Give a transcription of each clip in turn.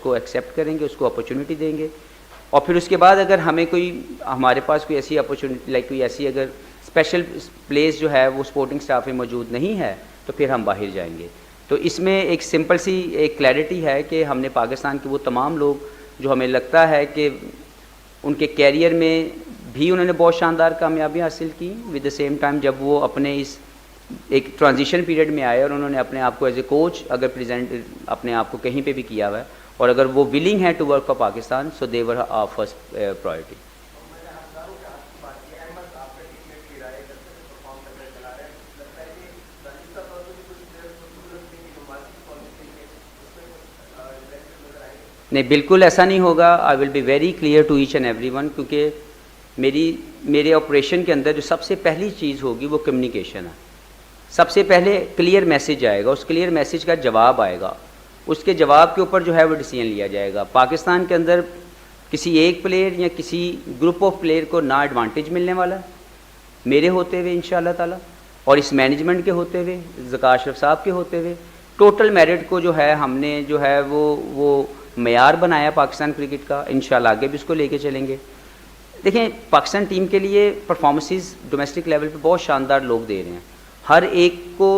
उसको एक्सेप्ट करेंगे, उसको अपॉर्चुनिटी देंगे। और फिर उसके बाद अगर हमें कोई, हमारे पास कोई ऐसी अपॉर्चुनिटी लाइक कोई ऐसी अगर स्पेशल प्लेस जो है वो स्पोर्टिंग स्टाफ में मौजूद नहीं है तो फिर हम बाहर जाएंगे। तो इसमें एक सिंपल सी एक क्लैरिटी है कि हमने पाकिस्तान के वो तमाम लोग जो हमें लगता है कि उनके कैरियर में भी उन्होंने बहुत शानदार कामयाबी हासिल की, विद द सेम टाइम जब वो अपने इस एक ट्रांजिशन पीरियड में आए और उन्होंने अपने आप को एज ए कोच अगर प्रेजेंट अपने आप को कहीं पे भी किया हुआ है और अगर वो विलिंग है to work for Pakistan, so they were our first priority. नहीं, बिल्कुल ऐसा नहीं होगा। I will be very clear to each and every one, क्योंकि मेरे ऑपरेशन के अंदर जो सबसे पहली चीज़ होगी वो कम्युनिकेशन है। सबसे पहले क्लियर मैसेज आएगा, उस क्लियर मैसेज का जवाब आएगा, उसके जवाब के ऊपर जो है वो डिसीजन लिया जाएगा। पाकिस्तान के अंदर किसी एक प्लेयर या किसी ग्रुप ऑफ प्लेयर को ना एडवांटेज मिलने वाला है मेरे होते हुए इंशाअल्लाह ताला, और इस मैनेजमेंट के होते हुए, ज़का अशरफ साहब के होते हुए, टोटल मेरिट को जो है हमने जो है वो मेयार बनाया पाकिस्तान क्रिकेट का। इंशाल्लाह आगे भी उसको लेके चलेंगे। देखें, पाकिस्तान टीम के लिए परफॉर्मेंसेस डोमेस्टिक लेवल पे बहुत शानदार लोग दे रहे हैं। हर एक को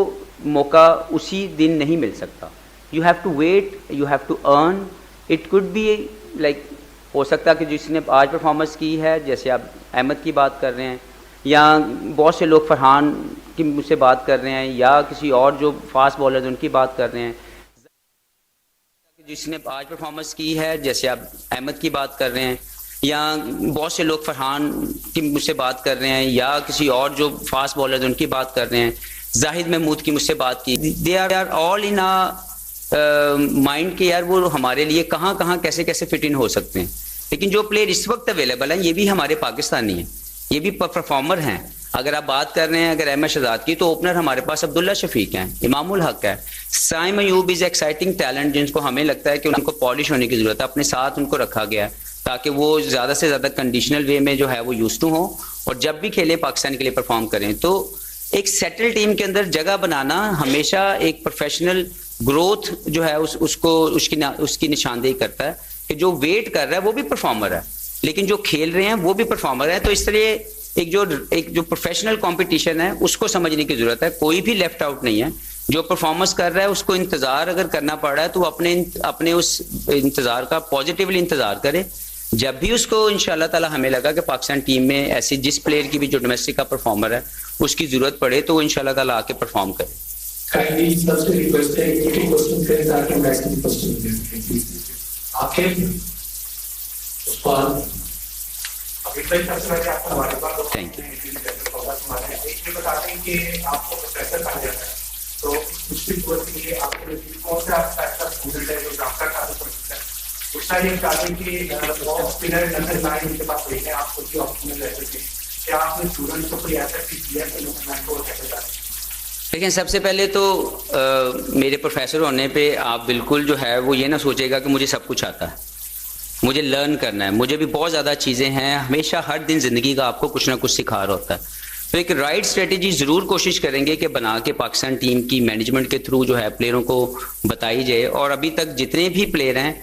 मौका उसी दिन नहीं मिल सकता। You have to wait, you have to earn. It could be like, हो सकता है कि जिसने आज परफॉर्मेंस की है, जैसे आप अहमद की बात कर रहे हैं या बहुत से लोग फरहान की मुझसे बात कर रहे हैं या किसी और जो फास्ट बॉलर हैं उनकी बात कर रहे हैं, जिसने आज परफॉर्मेंस की है, जैसे आप अहमद की बात कर रहे हैं या बहुत से लोग फरहान की मुझसे बात कर रहे हैं या किसी और जो फास्ट बॉलर हैं उनकी बात कर रहे हैं, जाहिद महमूद की मुझसे बात की। They are all in mind के यार वो हमारे लिए कहाँ कहाँ कैसे कैसे फिट इन हो सकते हैं। लेकिन जो प्लेयर इस वक्त अवेलेबल हैं ये भी हमारे पाकिस्तानी हैं, ये भी परफॉर्मर हैं। अगर आप बात कर रहे हैं अगर अहमद शहजाद की, तो ओपनर हमारे पास अब्दुल्ला शफीक हैं, इमामुल हक है, Saim Ayub is exciting talent, जिनको हमें लगता है कि उनको पॉलिश होने की जरूरत है। अपने साथ उनको रखा गया है ताकि वो ज़्यादा से ज़्यादा कंडीशनल वे में जो है वो यूज टू हो और जब भी खेलें पाकिस्तान के लिए परफॉर्म करें। तो एक सेटल टीम के अंदर जगह बनाना हमेशा एक प्रोफेशनल ग्रोथ जो है उसकी निशानदेही करता है कि जो वेट कर रहा है वो भी परफॉर्मर है, लेकिन जो खेल रहे हैं वो भी परफॉर्मर है। तो इस तरह एक जो प्रोफेशनल कंपटीशन है उसको समझने की जरूरत है। कोई भी लेफ्ट आउट नहीं है। जो परफॉर्मेंस कर रहा है उसको इंतजार अगर करना पड़ रहा है तो अपने उस इंतजार का पॉजिटिवली इंतजार करे। जब भी उसको इंशाल्लाह ताला हमें लगा कि पाकिस्तान टीम में ऐसी जिस प्लेयर की भी जो डोमेस्टिक का परफॉर्मर है उसकी जरूरत पड़े तो वो इंशाल्लाह ताला आके परफॉर्म करे। Thank you. लेकिन सबसे पहले तो मेरे प्रोफेसर होने पे आप बिल्कुल जो है वो ये ना सोचेगा कि मुझे सब कुछ आता है, मुझे लर्न करना है। मुझे भी बहुत ज़्यादा चीज़ें हैं, हमेशा हर दिन ज़िंदगी का आपको कुछ ना कुछ सिखा रहा होता है। तो एक राइट स्ट्रेटेजी ज़रूर कोशिश करेंगे कि बना के पाकिस्तान टीम की मैनेजमेंट के थ्रू जो है प्लेयरों को बताई जाए। और अभी तक जितने भी प्लेयर हैं,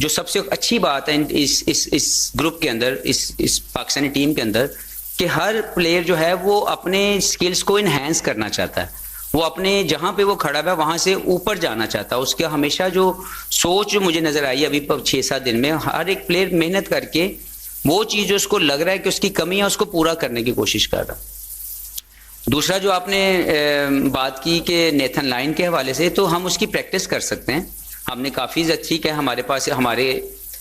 जो सबसे अच्छी बात है इस ग्रुप के अंदर, इस पाकिस्तानी टीम के अंदर, कि हर प्लेयर जो है वो अपने स्किल्स को इन्हेंस करना चाहता है। वो अपने जहाँ पे वो खड़ा है वहाँ से ऊपर जाना चाहता है। उसका हमेशा जो सोच जो मुझे नज़र आई अभी 6-7 दिन में, हर एक प्लेयर मेहनत करके वो चीज़ जो उसको लग रहा है कि उसकी कमी है उसको पूरा करने की कोशिश कर रहा है। दूसरा जो आपने बात की कि नेथन लाइन के हवाले से, तो हम उसकी प्रैक्टिस कर सकते हैं। हमने काफ़ी ठीक है, हमारे पास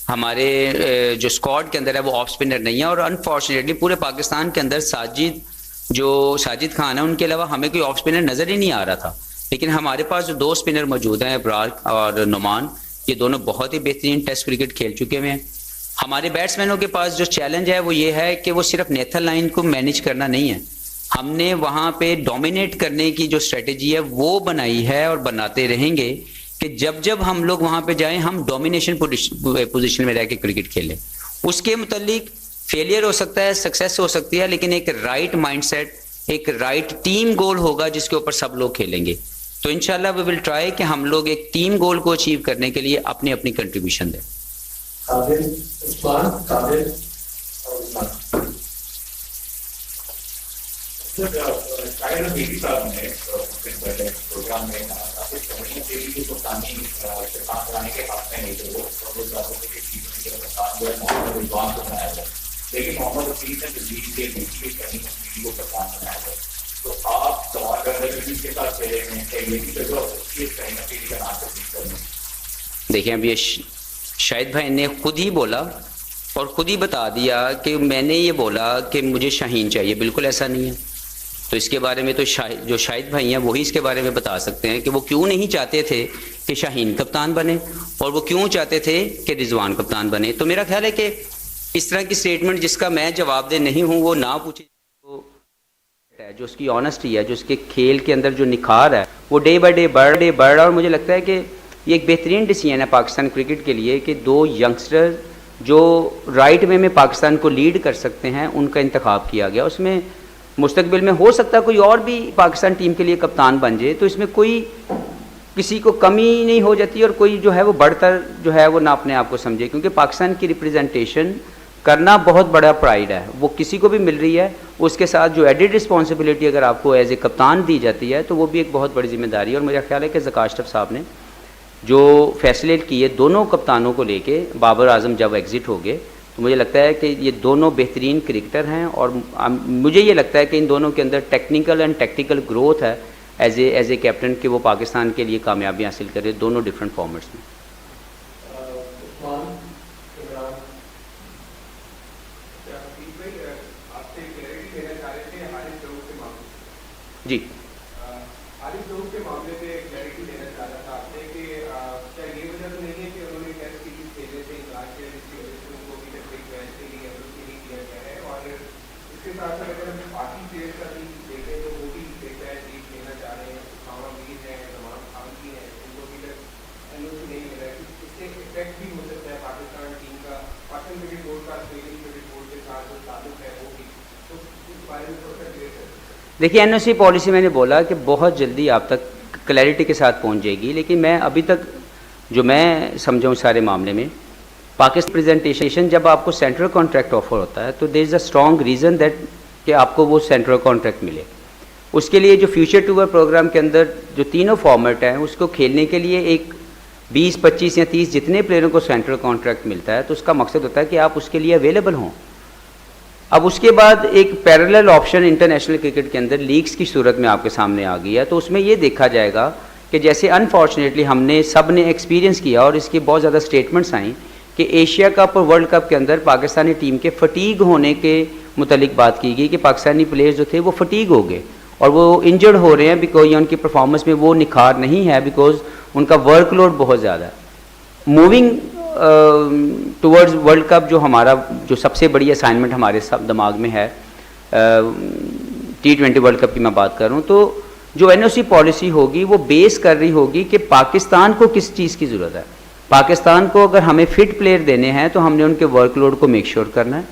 हमारे जो स्क्वाड के अंदर है वो ऑफ स्पिनर नहीं है और अनफॉर्चुनेटली पूरे पाकिस्तान के अंदर साजिद खान है, उनके अलावा हमें कोई ऑफ स्पिनर नज़र ही नहीं आ रहा था। लेकिन हमारे पास जो 2 स्पिनर मौजूद हैं, इब्रार और नुमान, ये दोनों बहुत ही बेहतरीन टेस्ट क्रिकेट खेल चुके हुए हैं। हमारे बैट्समैनों के पास जो चैलेंज है वो ये है कि वो सिर्फ नेथन लाइन को मैनेज करना नहीं है, हमने वहाँ पे डोमिनेट करने की जो स्ट्रेटेजी है वो बनाई है और बनाते रहेंगे कि जब हम लोग वहाँ पे जाएं हम डोमिनेशन पोजीशन में रह के क्रिकेट खेलें। उसके मुतालिक फेलियर हो सकता है, सक्सेस हो सकती है, लेकिन एक राइट माइंडसेट, एक राइट टीम गोल होगा जिसके ऊपर सब लोग खेलेंगे। तो इंशाल्लाह वी विल ट्राई कि हम लोग एक टीम गोल को अचीव करने के लिए अपनी अपनी कंट्रीब्यूशन दें। प्रोग्राम में की कप्तानी कराने के हाथ में नहीं थे वो विद्वान को बनाया जाए, लेकिन मोहम्मद हफीज ने दिल्ली के बीच कहीं को कप्तान बनाया जाए। तो आप सवाल कर रहे हैं के साथ खेले हैं कि ये भी जगह होती है कहीं ना कहीं का नाम तब्दील करने। देखिए अब ये शाहिद भाई ने खुद ही बोला और खुद ही बता दिया कि मैंने ये बोला कि मुझे शाहीन चाहिए, बिल्कुल ऐसा नहीं है। तो इसके बारे में तो जो शाहिद भाई हैं वही इसके बारे में बता सकते हैं कि वो क्यों नहीं चाहते थे कि शाहीन कप्तान बने और वो क्यों चाहते थे कि रिजवान कप्तान बने। तो मेरा ख्याल है कि इस तरह की स्टेटमेंट जिसका मैं जवाबदेह नहीं हूँ वो ना पूछे, तो जो उसकी ऑनेस्टी है, जो उसके खेल के अंदर जो निखार है वो डे बाय डे बढ़ रहा। और मुझे लगता है कि ये एक बेहतरीन डिसीजन है पाकिस्तान क्रिकेट के लिए कि दो यंगस्टर जो राइट वे में पाकिस्तान को लीड कर सकते हैं उनका इंतखाब किया गया। उसमें मुस्तकबिल में हो सकता है कोई और भी पाकिस्तान टीम के लिए कप्तान बन जाए, तो इसमें कोई किसी को कमी नहीं हो जाती और कोई जो है वो बढ़कर जो है वो ना अपने आप को समझे, क्योंकि पाकिस्तान की रिप्रेजेंटेशन करना बहुत बड़ा प्राइड है, वो किसी को भी मिल रही है। उसके साथ जो एडिड रिस्पॉन्सिबिलिटी अगर आपको एज ए कप्तान दी जाती है तो वो भी एक बहुत बड़ी जिम्मेदारी है। और मेरा ख्याल है कि ज़का अशरफ साहब ने जो फैसले किए दोनों कप्तानों को लेके, बाबर आजम जब एग्ज़िट हो गए, तो मुझे लगता है कि ये दोनों बेहतरीन क्रिकेटर हैं और मुझे ये लगता है कि इन दोनों के अंदर टेक्निकल एंड टैक्टिकल ग्रोथ है एज ए कैप्टन कि वो पाकिस्तान के लिए कामयाबी हासिल करे दोनों डिफरेंट फॉर्मेट्स में। जी देखिए एनओसी पॉलिसी मैंने बोला कि बहुत जल्दी आप तक क्लैरिटी के साथ पहुंच जाएगी, लेकिन मैं अभी तक जो मैं समझा उस सारे मामले में पाकिस्तान प्रेजेंटेशन जब आपको सेंट्रल कॉन्ट्रैक्ट ऑफर होता है तो there is a strong reason that कि आपको वो सेंट्रल कॉन्ट्रैक्ट मिले। उसके लिए जो फ्यूचर टूर प्रोग्राम के अंदर जो तीनों फॉर्मेट हैं उसको खेलने के लिए एक 20, 25 या 30 जितने प्लेयरों को सेंट्रल कॉन्ट्रैक्ट मिलता है तो उसका मकसद होता है कि आप उसके लिए अवेलेबल हों। अब उसके बाद एक पैरेलल ऑप्शन इंटरनेशनल क्रिकेट के अंदर लीग्स की सूरत में आपके सामने आ गई है, तो उसमें ये देखा जाएगा कि जैसे अनफॉर्चुनेटली हमने सब ने एक्सपीरियंस किया और इसकी बहुत ज़्यादा स्टेटमेंट्स आई कि एशिया कप और वर्ल्ड कप के अंदर पाकिस्तानी टीम के फटीग होने के मुतलिक बात की गई कि पाकिस्तानी प्लेयर्स जो थे वो फटीग हो गए और वो इंजर्ड हो रहे हैं बिकॉज उनकी परफॉर्मेंस में वो निखार नहीं है बिकॉज उनका वर्कलोड बहुत ज़्यादा है। मूविंग टुवर्ड्स वर्ल्ड कप जो हमारा जो सबसे बड़ी असाइनमेंट हमारे सब दिमाग में है, T20 वर्ल्ड कप की मैं बात कर रहा हूँ, तो जो एनओसी पॉलिसी होगी वो बेस कर रही होगी कि पाकिस्तान को किस चीज़ की ज़रूरत है। पाकिस्तान को अगर हमें फिट प्लेयर देने हैं तो हमने उनके वर्कलोड को मेक श्योर करना है,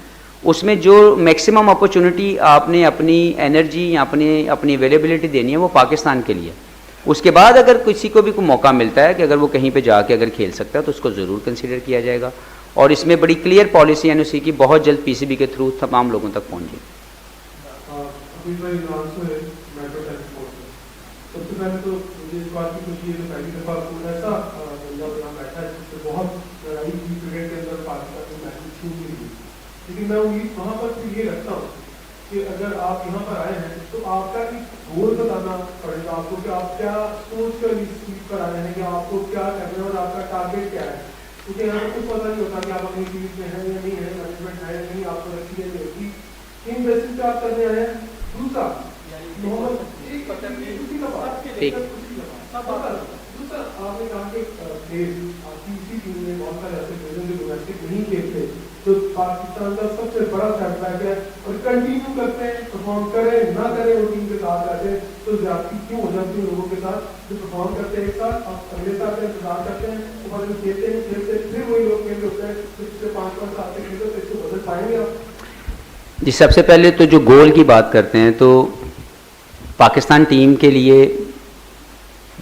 उसमें जो मैक्सिमम अपॉर्चुनिटी आपने अपनी एनर्जी या अपनी अवेलेबिलिटी देनी है वो पाकिस्तान के लिए। उसके बाद अगर किसी को भी कोई मौका मिलता है कि अगर वो कहीं पे जाके अगर खेल सकता है तो उसको ज़रूर कंसीडर किया जाएगा और इसमें बड़ी क्लियर पॉलिसी एनओसी की बहुत जल्द पीसीबी के थ्रू तमाम लोगों तक पहुँचे। लेकिन मैं वहाँ पर ये रखता हूँ कि अगर आप यहाँ पर आए हैं तो आपका एक गोल बताना पड़ेगा आपको कि आप क्या सोच कर इस सीट पर आए हैं कि आपको क्या करना है और आपका टारगेट क्या है, क्योंकि यहाँ पर कुछ पता नहीं होता कि आप अपनी सीट में हैं या नहीं है, मैनेजमेंट है या नहीं, आपको रखी है नहीं होती, इन बेसिस पे आप करने आए हैं। दूसरा दूसरा आपने कहा कि आपकी इसी टीम में बहुत सारे ऐसे प्लेयर जो डोमेस्टिक नहीं खेलते तो पाकिस्तान का सबसे बड़ा सेटबैक है और कंटिन्यू करते हैं, परफॉर्म करें ना करें वो टीम के साथ रहते हैं तो ज्यादती क्यों हो जाती है लोगों के साथ जो परफॉर्म करते हैं एक साथ, आप अगले साल का इंतजार करते हैं और खेलते फिर वही लोग खेल होते हैं, पिछले 5-5 साल से खेलते तो इसको बदल पाएंगे आप? जी सबसे पहले तो जो गोल की बात करते हैं तो पाकिस्तान टीम के लिए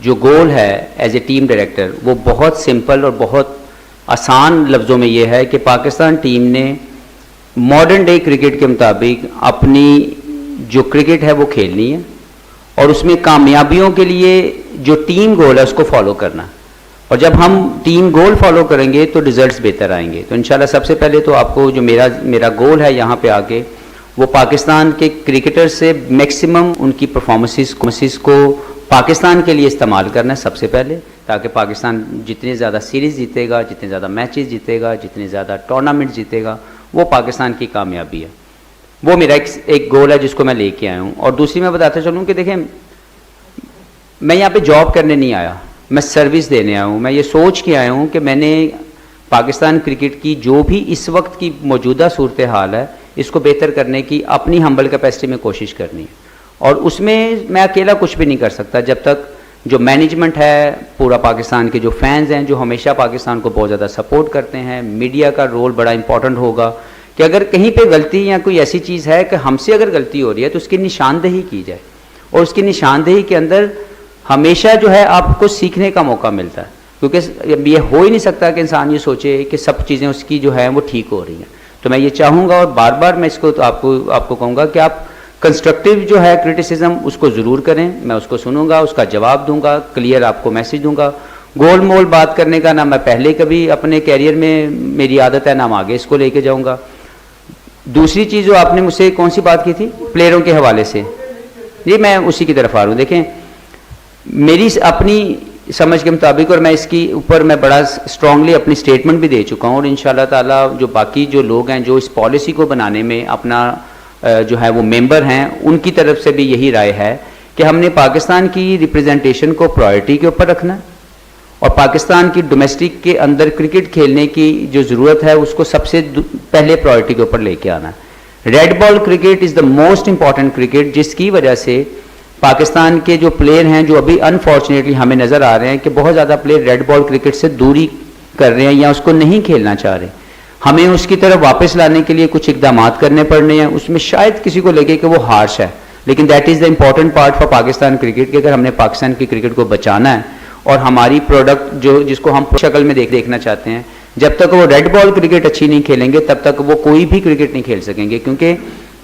जो गोल है एज ए टीम डायरेक्टर वो बहुत सिंपल और बहुत आसान लफ्ज़ों में ये है कि पाकिस्तान टीम ने मॉडर्न डे क्रिकेट के मुताबिक अपनी जो क्रिकेट है वो खेलनी है और उसमें कामयाबियों के लिए जो टीम गोल है उसको फॉलो करना। और जब हम टीम गोल फॉलो करेंगे तो रिजल्ट्स बेहतर आएंगे। तो इंशाल्लाह सबसे पहले तो आपको जो मेरा गोल है यहाँ पे आके वो पाकिस्तान के क्रिकेटर से मैक्सिमम उनकी परफॉर्मेंसेस को पाकिस्तान के लिए इस्तेमाल करना है सबसे पहले, ताकि पाकिस्तान जितने ज़्यादा सीरीज़ जीतेगा, जितने ज़्यादा मैचेस जीतेगा, जितने ज़्यादा टूर्नामेंट जीतेगा, वो पाकिस्तान की कामयाबी है। वो मेरा एक गोल है जिसको मैं लेके आया हूँ। और दूसरी मैं बताता चलूँ कि देखें, मैं यहाँ पे जॉब करने नहीं आया, मैं सर्विस देने आया हूँ। मैं ये सोच के आया हूँ कि मैंने पाकिस्तान क्रिकेट की जो भी इस वक्त की मौजूदा सूरत हाल है इसको बेहतर करने की अपनी हम्बल कैपेसिटी में कोशिश करनी है। और उसमें मैं अकेला कुछ भी नहीं कर सकता जब तक जो मैनेजमेंट है, पूरा पाकिस्तान के जो फैंस हैं जो हमेशा पाकिस्तान को बहुत ज़्यादा सपोर्ट करते हैं, मीडिया का रोल बड़ा इंपॉर्टेंट होगा कि अगर कहीं पे गलती या कोई ऐसी चीज़ है कि हमसे अगर गलती हो रही है तो उसकी निशानदेही की जाए। और उसकी निशानदेही के अंदर हमेशा जो है आपको सीखने का मौका मिलता है, क्योंकि ये हो ही नहीं सकता कि इंसान ये सोचे कि सब चीज़ें उसकी जो है वो ठीक हो रही हैं। तो मैं ये चाहूँगा और बार बार मैं इसको तो आपको कहूँगा कि आप कंस्ट्रक्टिव जो है क्रिटिसिज्म उसको ज़रूर करें, मैं उसको सुनूंगा, उसका जवाब दूंगा, क्लियर आपको मैसेज दूंगा। गोल मोल बात करने का ना मैं पहले कभी अपने कैरियर में मेरी आदत है, ना मैं आगे इसको लेके जाऊंगा। दूसरी चीज़ जो आपने मुझसे कौन सी बात की थी प्लेयरों के हवाले से, जी मैं उसी की तरफ आ रहा हूँ। देखें, मेरी अपनी समझ के मुताबिक, और मैं इसकी ऊपर मैं बड़ा स्ट्रांगली अपनी स्टेटमेंट भी दे चुका हूँ, और इंशाल्लाह ताला जो बाकी जो लोग हैं जो इस पॉलिसी को बनाने में अपना जो है वो मेंबर हैं, उनकी तरफ से भी यही राय है कि हमने पाकिस्तान की रिप्रेजेंटेशन को प्रायोरिटी के ऊपर रखना है और पाकिस्तान की डोमेस्टिक के अंदर क्रिकेट खेलने की जो ज़रूरत है उसको सबसे पहले प्रायोरिटी के ऊपर लेके आना है। Red ball cricket is the most important cricket, जिसकी वजह से पाकिस्तान के जो प्लेयर हैं जो अभी अनफॉर्चुनेटली हमें नज़र आ रहे हैं कि बहुत ज़्यादा प्लेयर रेड बॉल क्रिकेट से दूरी कर रहे हैं या उसको नहीं खेलना चाह रहे, हमें उसकी तरफ वापस लाने के लिए कुछ इकदाम करने पड़ने हैं। उसमें शायद किसी को लगे कि वो हार्श है, लेकिन that is the important part for Pakistan cricket कि अगर हमने पाकिस्तान की क्रिकेट को बचाना है और हमारी प्रोडक्ट जो जिसको हम शक्ल में देखना चाहते हैं, जब तक वो रेड बॉल क्रिकेट अच्छी नहीं खेलेंगे तब तक वो कोई भी क्रिकेट नहीं खेल सकेंगे, क्योंकि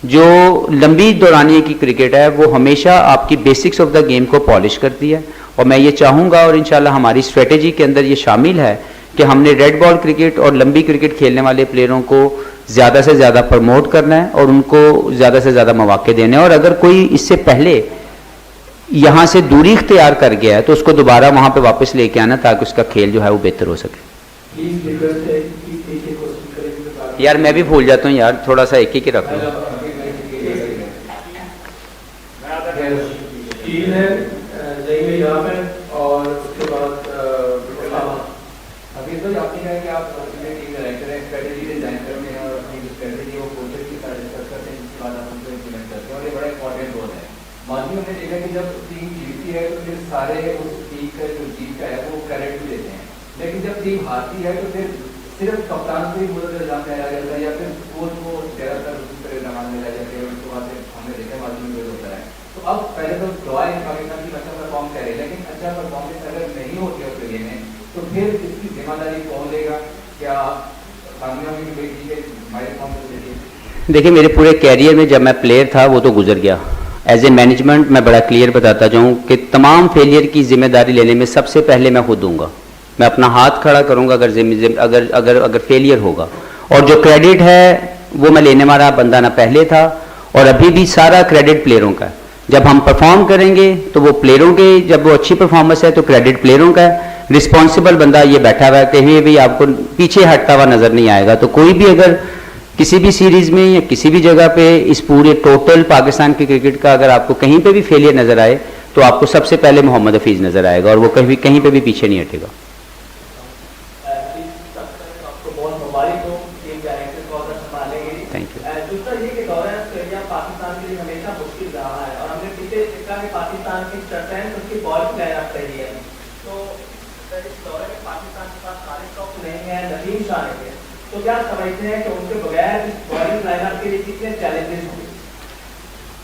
जो लंबी दौरानिए की क्रिकेट है वो हमेशा आपकी बेसिक्स ऑफ द गेम को पॉलिश करती है। और मैं ये चाहूँगा और इंशाल्लाह हमारी स्ट्रेटेजी के अंदर ये शामिल है कि हमने रेड बॉल क्रिकेट और लंबी क्रिकेट खेलने वाले प्लेयरों को ज़्यादा से ज़्यादा प्रमोट करना है और उनको ज़्यादा से ज़्यादा मौके देने हैं। और अगर कोई इससे पहले यहाँ से दूरी इख्तियार कर गया है तो उसको दोबारा वहाँ पे वापस लेके आना ताकि उसका खेल जो है वो बेहतर हो सके। यार मैं भी भूल जाता हूँ यार, थोड़ा सा एक ही रख लो। और उसके बाद अभी तो आपने कहा कि आप टीम डायरेक्टर हैं, स्ट्रेटेजी डिजाइन करते हैं और अपनी जो स्ट्रेटेजी वो कोचेस के साथ डिस्कस करते हैं, जिसके बाद आप उनको इम्प्लीमेंट करते हैं और ये बड़ा इंपॉर्टेंट रोल है। माजी हमने देखा कि जब टीम जीतती है तो फिर सारे उस टीम का जो जीत का है वो क्रेडिट भी देते हैं, लेकिन जब टीम हारती है तो फिर सिर्फ कप्तान को ही बुरा इल्जाम लगाया जाता है या फिर कोच को ज़्यादातर उसी तरह इल्जाम लगाया जाता है। उसके बाद हमने देखा माजी में होता है। तो अब पहले तो गवाह पाकिस्तान की अच्छा परफॉर्म करे, लेकिन अच्छा परफॉर्मेंस अगर नहीं होती है ऑस्ट्रेलिया में तो फिर इसकी जिम्मेदारी कौन लेगा? क्या कामयाबी की कोई चीज़ हमारे रिस्पॉन्सिबिलिटी? देखिए, मेरे पूरे कैरियर में जब मैं प्लेयर था वो तो गुजर गया। एज ए मैनेजमेंट मैं बड़ा क्लियर बताता जाऊँ कि तमाम फेलियर की जिम्मेदारी लेने में सबसे पहले मैं खुद दूंगा, मैं अपना हाथ खड़ा करूँगा अगर अगर अगर फेलियर होगा। और जो क्रेडिट है वो मैं लेने वाला बंदा ना पहले था और अभी भी सारा क्रेडिट प्लेयरों का है। जब हम परफॉर्म करेंगे तो वो प्लेयरों के, जब वो अच्छी परफॉर्मेंस है तो क्रेडिट प्लेयरों का है। रिस्पॉन्सिबल बंदा ये बैठा हुआ है, कहीं भी आपको पीछे हटता हुआ नजर नहीं आएगा। तो कोई भी अगर किसी भी सीरीज में या किसी भी जगह पे इस पूरे टोटल पाकिस्तान की क्रिकेट का अगर आपको कहीं पे भी फेलियर नजर आए तो आपको सबसे पहले मोहम्मद हफीज नजर आएगा और वो कहीं पे भी पीछे नहीं हटेगा। तो क्या समझते हैं कि उनके बगैर इस बॉलिंग लाइनअप के लिए कितने चैलेंजेस होंगे?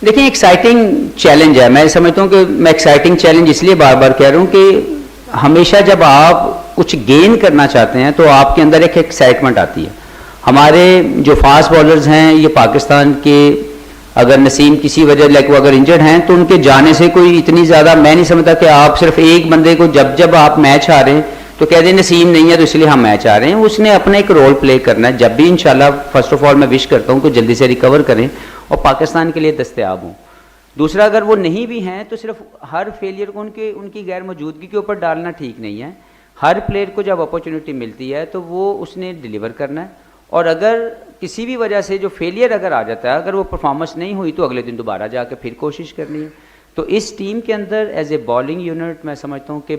देखिए एक्साइटिंग चैलेंज है, मैं समझता हूँ कि मैं एक्साइटिंग चैलेंज इसलिए बार बार कह रहा हूँ कि हमेशा जब आप कुछ गेन करना चाहते हैं तो आपके अंदर एक एक्साइटमेंट आती है। हमारे जो फास्ट बॉलर्स हैं ये पाकिस्तान के, अगर नसीम किसी वजह लाइक वो अगर इंजर्ड हैं तो उनके जाने से कोई इतनी ज़्यादा मैं नहीं समझता कि आप सिर्फ एक बंदे को जब आप मैच हारे हैं तो कह दें नसीम नहीं है तो इसलिए हम मैच आ रहे हैं। उसने अपना एक रोल प्ले करना है। जब भी इंशाल्लाह फर्स्ट ऑफ ऑल मैं विश करता हूँ कि जल्दी से रिकवर करें और पाकिस्तान के लिए दस्तयाब हों। दूसरा, अगर वो नहीं भी हैं तो सिर्फ हर फेलियर को उनकी गैर मौजूदगी के ऊपर डालना ठीक नहीं है। हर प्लेयर को जब अपॉर्चुनिटी मिलती है तो वो उसने डिलीवर करना है, और अगर किसी भी वजह से जो फेलियर अगर आ जाता है, अगर वो परफॉर्मेंस नहीं हुई तो अगले दिन दोबारा जाकर फिर कोशिश करनी है। तो इस टीम के अंदर एज ए बॉलिंग यूनिट मैं समझता हूँ कि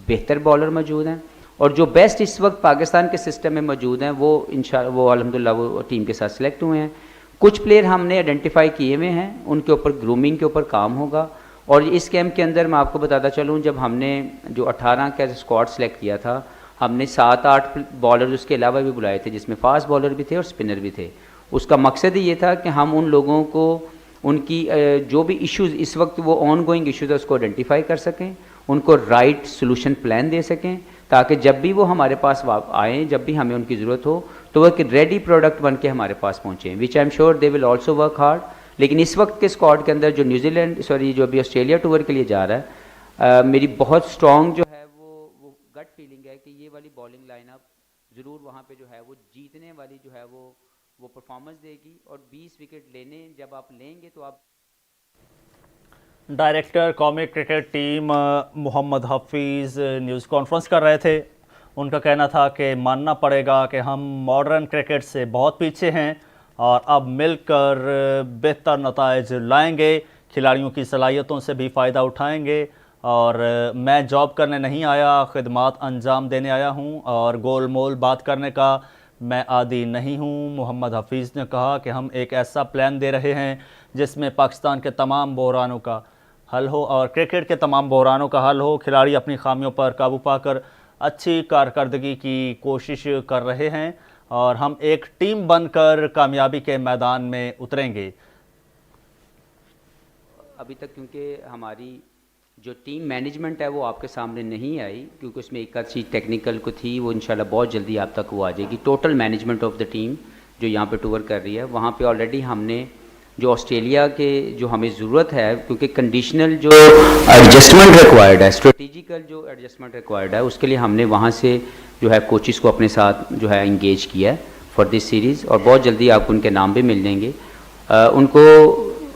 बेहतर बॉलर मौजूद हैं, और जो बेस्ट इस वक्त पाकिस्तान के सिस्टम में मौजूद हैं वो वो अल्हम्दुलिल्लाह वो टीम के साथ सिलेक्ट हुए हैं। कुछ प्लेयर हमने आइडेंटिफाई किए हुए हैं, उनके ऊपर ग्रूमिंग के ऊपर काम होगा। और इस कैंप के अंदर मैं आपको बताता चलूँ, जब हमने जो 18 का स्क्वाड सेलेक्ट किया था, हमने 7-8 बॉलर उसके अलावा भी बुलाए थे, जिसमें फास्ट बॉलर भी थे और स्पिनर भी थे। उसका मकसद ही ये था कि हम उन लोगों को उनकी जो भी इश्यूज़ इस वक्त वो ऑन गोइंग इश्यूज़ है उसको आइडेंटिफाई कर सकें, उनको राइट सोल्यूशन प्लान दे सकें, ताकि जब भी वो हमारे पास आएँ, जब भी हमें उनकी ज़रूरत हो तो वो एक रेडी प्रोडक्ट बन के हमारे पास पहुँचें, which I am sure they will also work hard. लेकिन इस वक्त के स्क्वाड के अंदर जो जो अभी ऑस्ट्रेलिया टूर के लिए जा रहा है, मेरी बहुत स्ट्रॉन्ग जो है वो गट फीलिंग है कि ये वाली बॉलिंग लाइनअप ज़रूर वहाँ पे जो है वो जीतने वाली जो है वो परफॉर्मेंस देगी। और 20 विकेट लेने जब आप लेंगे तो आप डायरेक्टर कौमी cricket team Mohammad Hafeez news conference कर रहे थे। उनका कहना था कि मानना पड़ेगा कि हम मॉडर्न क्रिकेट से बहुत पीछे हैं और अब मिलकर बेहतर नताइज लाएंगे, खिलाड़ियों की सलाहियतों से भी फ़ायदा उठाएंगे। और मैं जॉब करने नहीं आया, खिदमात अंजाम देने आया हूं और गोल मोल बात करने का मैं आदी नहीं हूं। मोहम्मद हफीज़ ने कहा कि हम एक ऐसा प्लान दे रहे हैं जिसमें पाकिस्तान के तमाम बहरानों का हल हो और क्रिकेट के तमाम बहरानों का हल हो। खिलाड़ी अपनी खामियों पर काबू पाकर अच्छी कारकर्दगी की कोशिश कर रहे हैं और हम एक टीम बनकर कामयाबी के मैदान में उतरेंगे। अभी तक क्योंकि हमारी जो टीम मैनेजमेंट है वो आपके सामने नहीं आई, क्योंकि उसमें एक आध चीज़ टेक्निकल को थी, वो इंशाल्लाह बहुत जल्दी आप तक वो आ जाएगी। Total management of the team जो यहाँ पे टूर कर रही है, वहाँ पे ऑलरेडी हमने जो ऑस्ट्रेलिया के जो हमें ज़रूरत है, क्योंकि कंडीशनल जो एडजस्टमेंट रिक्वायर्ड है, स्ट्रेटेजिकल जो एडजस्टमेंट रिक्वायर्ड है, उसके लिए हमने वहाँ से जो है कोचिज़ को अपने साथ जो है इंगेज किया है फॉर दिस सीरीज़, और बहुत जल्दी आपको उनके नाम भी मिल जाएंगे। उनको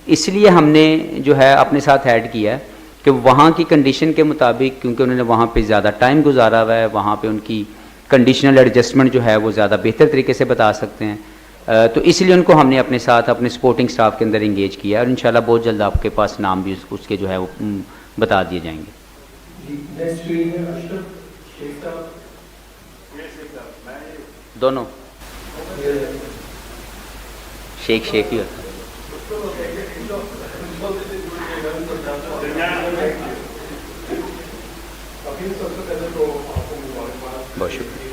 इसलिए हमने जो है अपने साथ ऐड किया है कि वहाँ की कंडीशन के मुताबिक, क्योंकि उन्होंने वहाँ पे ज़्यादा टाइम गुजारा हुआ है, वहाँ पे उनकी कंडीशनल एडजस्टमेंट जो है वो ज़्यादा बेहतर तरीके से बता सकते हैं। तो इसलिए उनको हमने अपने साथ अपने सपोर्टिंग स्टाफ के अंदर इंगेज किया और इंशाल्लाह बहुत जल्द आपके पास नाम भी उसके जो है वो बता दिए जाएंगे। दोनों शेख ही होता है। बहुत शुक्रिया।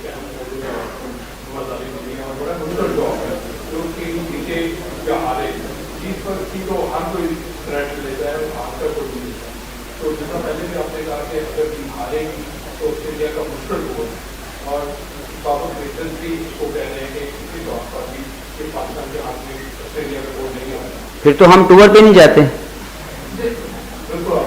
तो जितना पहले भी आपने कहा कि अगर टीम हारेगी तो ऑस्ट्रेलिया का मुश्किल होगा, और बाबर वेटर्स भी इसको कह रहे हैं कि किसी तौर पर भी कि पाकिस्तान के हाथ में ऑस्ट्रेलिया का गोल नहीं आया, फिर तो हम टूर पे नहीं जाते। बिल्कुल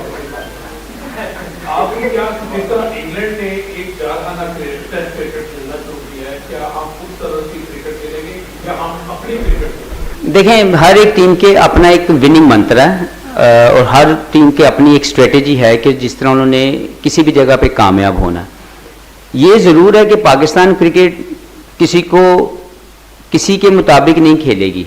आपने क्या, जिस तरह इंग्लैंड ने एक जारखाना टेस्ट क्रिकेट खेलना शुरू किया है, क्या हम उस तरह की क्रिकेट खेलेंगे या हम अपनी क्रिकेट? देखें, हर एक टीम के अपना एक विनिंग मंत्र है और हर टीम के अपनी एक स्ट्रेटेजी है कि जिस तरह उन्होंने किसी भी जगह पे कामयाब होना। ये ज़रूर है कि पाकिस्तान क्रिकेट किसी के मुताबिक नहीं खेलेगी,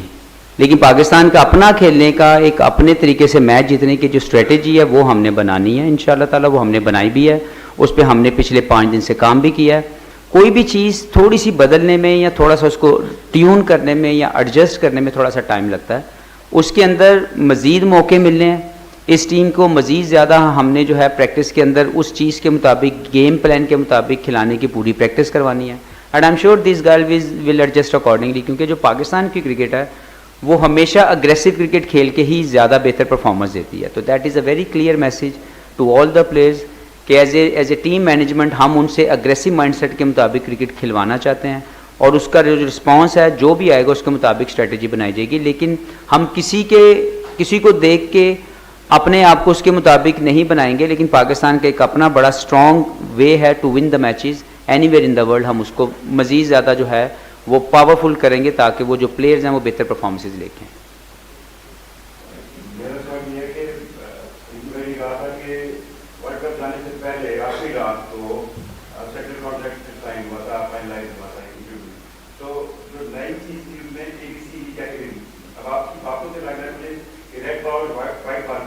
लेकिन पाकिस्तान का अपना खेलने का एक अपने तरीके से मैच जीतने की जो स्ट्रेटेजी है वो हमने बनानी है इंशाल्लाह ताला। वो हमने बनाई भी है, उस पर हमने पिछले 5 दिन से काम भी किया है। कोई भी चीज़ थोड़ी सी बदलने में या थोड़ा सा उसको ट्यून करने में या एडजस्ट करने में थोड़ा सा टाइम लगता है, उसके अंदर मज़ीद मौके मिलने हैं। इस टीम को मज़ीद ज़्यादा हमने जो है प्रैक्टिस के अंदर उस चीज़ के मुताबिक, गेम प्लान के मुताबिक खिलाने की पूरी प्रैक्टिस करवानी है। And I am sure this girl will adjust accordingly, क्योंकि जो पाकिस्तान की क्रिकेट है वो हमेशा अग्रेसिव क्रिकेट खेल के ही ज़्यादा बेहतर परफॉर्मेंस देती है। तो that is a very clear message to all the players कि एज ए टीम मैनेजमेंट हम उनसे अग्रेसिव माइंडसेट के मुताबिक क्रिकेट खिलवाना चाहते हैं, और उसका जो रिस्पांस है जो भी आएगा उसके मुताबिक स्ट्रेटजी बनाई जाएगी। लेकिन हम किसी को देख के अपने आप को उसके मुताबिक नहीं बनाएंगे, लेकिन पाकिस्तान का एक अपना बड़ा स्ट्रॉन्ग वे है to win the matches anywhere in the world. हम उसको मज़ीद ज़्यादा जो है वो पावरफुल करेंगे ताकि वो जो प्लेयर्स हैं वो बेहतर परफॉर्मेंसेज लेके आएं। मेरा सवाल ये है कि मैंने कहा था कि वर्ल्ड कप जाने से पहले आखिरी रात को सेकंड कॉन्ट्रैक्ट साइन हुआ था, फाइनलाइज हुआ था इंटरव्यू। तो जो नई चीज थी उसमें एबीसी की कैटेगरी, अब आपकी बातों से लग रहा है मुझे कि red ball white ball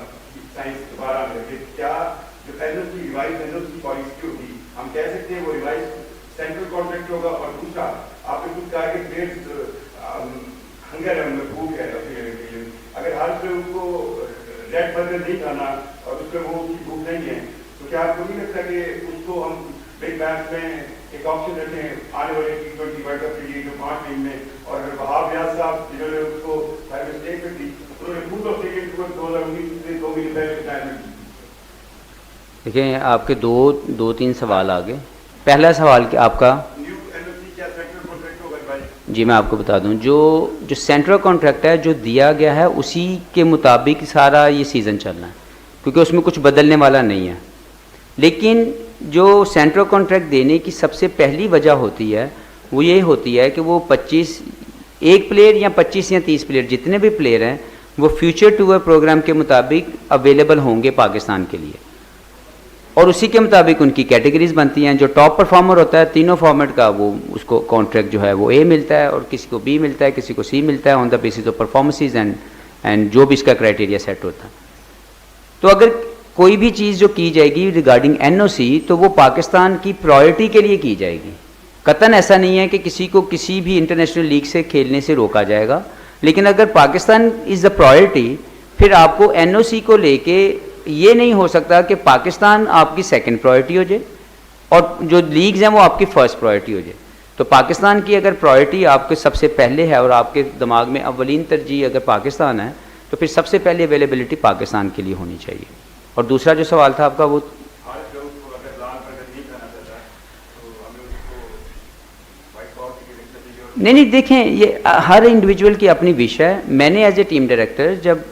science दोबारा मिले, क्या जो एनओसी रिवाइज एनओसी पॉलिसी होगी हम कह सकते हैं वो रिवाइज सेंट्रल कॉन्ट्रैक्ट होगा। और दूसरा आपने कुछ कहा कि प्लेयर्स हंगर है, उनमें भूख है, अगर हर प्लेयर को रेड बर्गर नहीं खाना और उसमें वो उसकी भूख नहीं है, तो क्या आपको नहीं लगता कि उसको हम बिग मैच में एक ऑप्शन रखें आने वाले T20 वर्ल्ड कप के लिए जो 5 टीम में, और अगर वहाब रियाज साहब जिन्होंने उसको प्राइवेट स्टेट में दी उन्होंने खुद ऑफ सेकेंड को 2019 से 2 महीने पहले रिटायरमेंट दी। देखिए आपके दो तीन सवाल आ गए। पहला सवाल कि आपका न्यू एनओसी क्या सेंट्रल कॉन्ट्रैक्ट होगा भाई? जी मैं आपको बता दूं, जो सेंट्रल कॉन्ट्रैक्ट है जो दिया गया है उसी के मुताबिक सारा ये सीज़न चलना है, क्योंकि उसमें कुछ बदलने वाला नहीं है। लेकिन जो सेंट्रल कॉन्ट्रैक्ट देने की सबसे पहली वजह होती है वो ये होती है कि वो 25 एक प्लेयर या 25 या 30 प्लेयर जितने भी प्लेयर हैं वो फ्यूचर टूर प्रोग्राम के मुताबिक अवेलेबल होंगे पाकिस्तान के लिए, और उसी के मुताबिक उनकी कैटेगरीज बनती हैं। जो टॉप परफॉर्मर होता है तीनों फॉर्मेट का वो उसको कॉन्ट्रैक्ट जो है वो ए मिलता है, और किसी को बी मिलता है, किसी को सी मिलता है on the basis of performances and जो भी इसका क्राइटेरिया सेट होता है। तो अगर कोई भी चीज़ जो की जाएगी रिगार्डिंग एनओसी तो वो पाकिस्तान की प्रायोरिटी के लिए की जाएगी। कतन ऐसा नहीं है कि किसी को किसी भी इंटरनेशनल लीग से खेलने से रोका जाएगा, लेकिन अगर पाकिस्तान इज़ द प्रायोरिटी फिर आपको एनओसी को लेके ये नहीं हो सकता कि पाकिस्तान आपकी सेकंड प्रायोरिटी हो जाए और जो लीग्स हैं वो आपकी फर्स्ट प्रायोरिटी हो जाए। तो पाकिस्तान की अगर प्रायोरिटी आपके सबसे पहले है और आपके दिमाग में अव्वलीन तरजीह अगर पाकिस्तान है तो फिर सबसे पहले अवेलेबिलिटी पाकिस्तान के लिए होनी चाहिए। और दूसरा जो सवाल था आपका वो नहीं देखें, ये हर इंडिविजुअल की अपनी विश है। मैंने एज ए टीम डायरेक्टर जब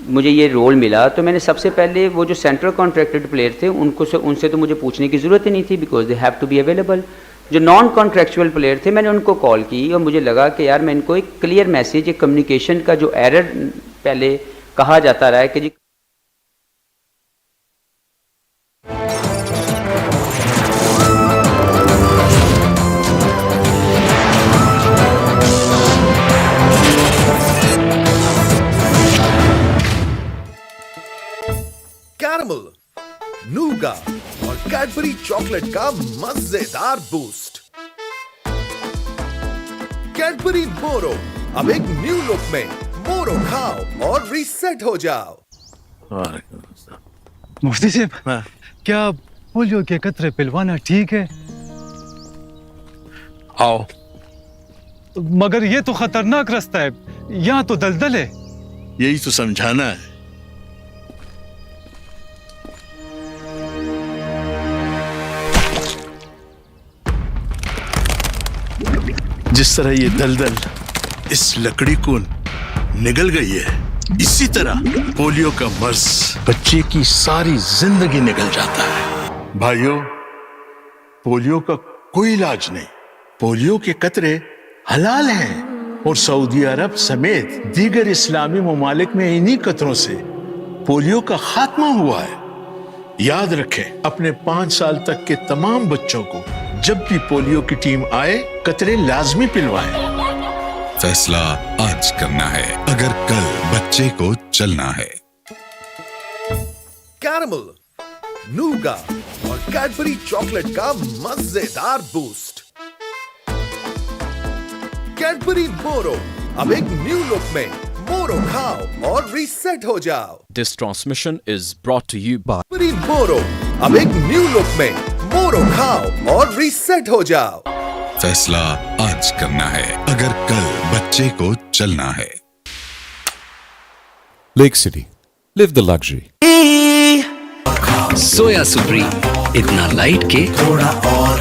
मुझे ये रोल मिला तो मैंने सबसे पहले वो जो सेंट्रल कॉन्ट्रैक्टेड प्लेयर थे उनसे तो मुझे पूछने की ज़रूरत ही नहीं थी, because they have to be available. जो नॉन कॉन्ट्रैक्चुअल प्लेयर थे मैंने उनको कॉल की और मुझे लगा कि यार मैं इनको एक क्लियर मैसेज, एक कम्युनिकेशन का जो एरर पहले कहा जाता रहा है कि जी कैरमल, नूगा और कैडबरी चॉकलेट का मजेदार बूस्ट। कैडबरी मोरो अब एक न्यू लुक में। मोरो खाओ और रीसेट हो जाओ। मुफ्ती साहब, क्या पोलियो के कतरे पिलवाना ठीक है? आओ। मगर ये तो खतरनाक रास्ता है, यहाँ तो दलदल है। यही तो समझाना है। जिस तरह ये दलदल इस लकड़ी को निगल गई है, इसी तरह पोलियो का मर्ज बच्चे की सारी जिंदगी निगल जाता है। भाइयों, पोलियो का कोई इलाज नहीं। पोलियो के कतरे हलाल हैं और सऊदी अरब समेत दीगर इस्लामी ममालिक में इन्हीं कतरों से पोलियो का खात्मा हुआ है। याद रखें, अपने 5 साल तक के तमाम बच्चों को जब भी पोलियो की टीम आए कतरे लाजमी पिलवाएं। फैसला आज करना है अगर कल बच्चे को चलना है। कैरमल, नूगा और कैडबरी चॉकलेट का मजेदार बूस्ट। कैडबरी मोरो अब एक न्यू लुक में। मोरो खाओ और रीसेट हो जाओ। This transmission is brought to you by Cadbury मोरो अब एक न्यू लुक में। मोरो खाओ और रीसेट हो जाओ। फैसला आज करना है, अगर कल बच्चे को चलना है। Lake City. Live the luxury. Soya supreme, इतना लाइट के थोड़ा और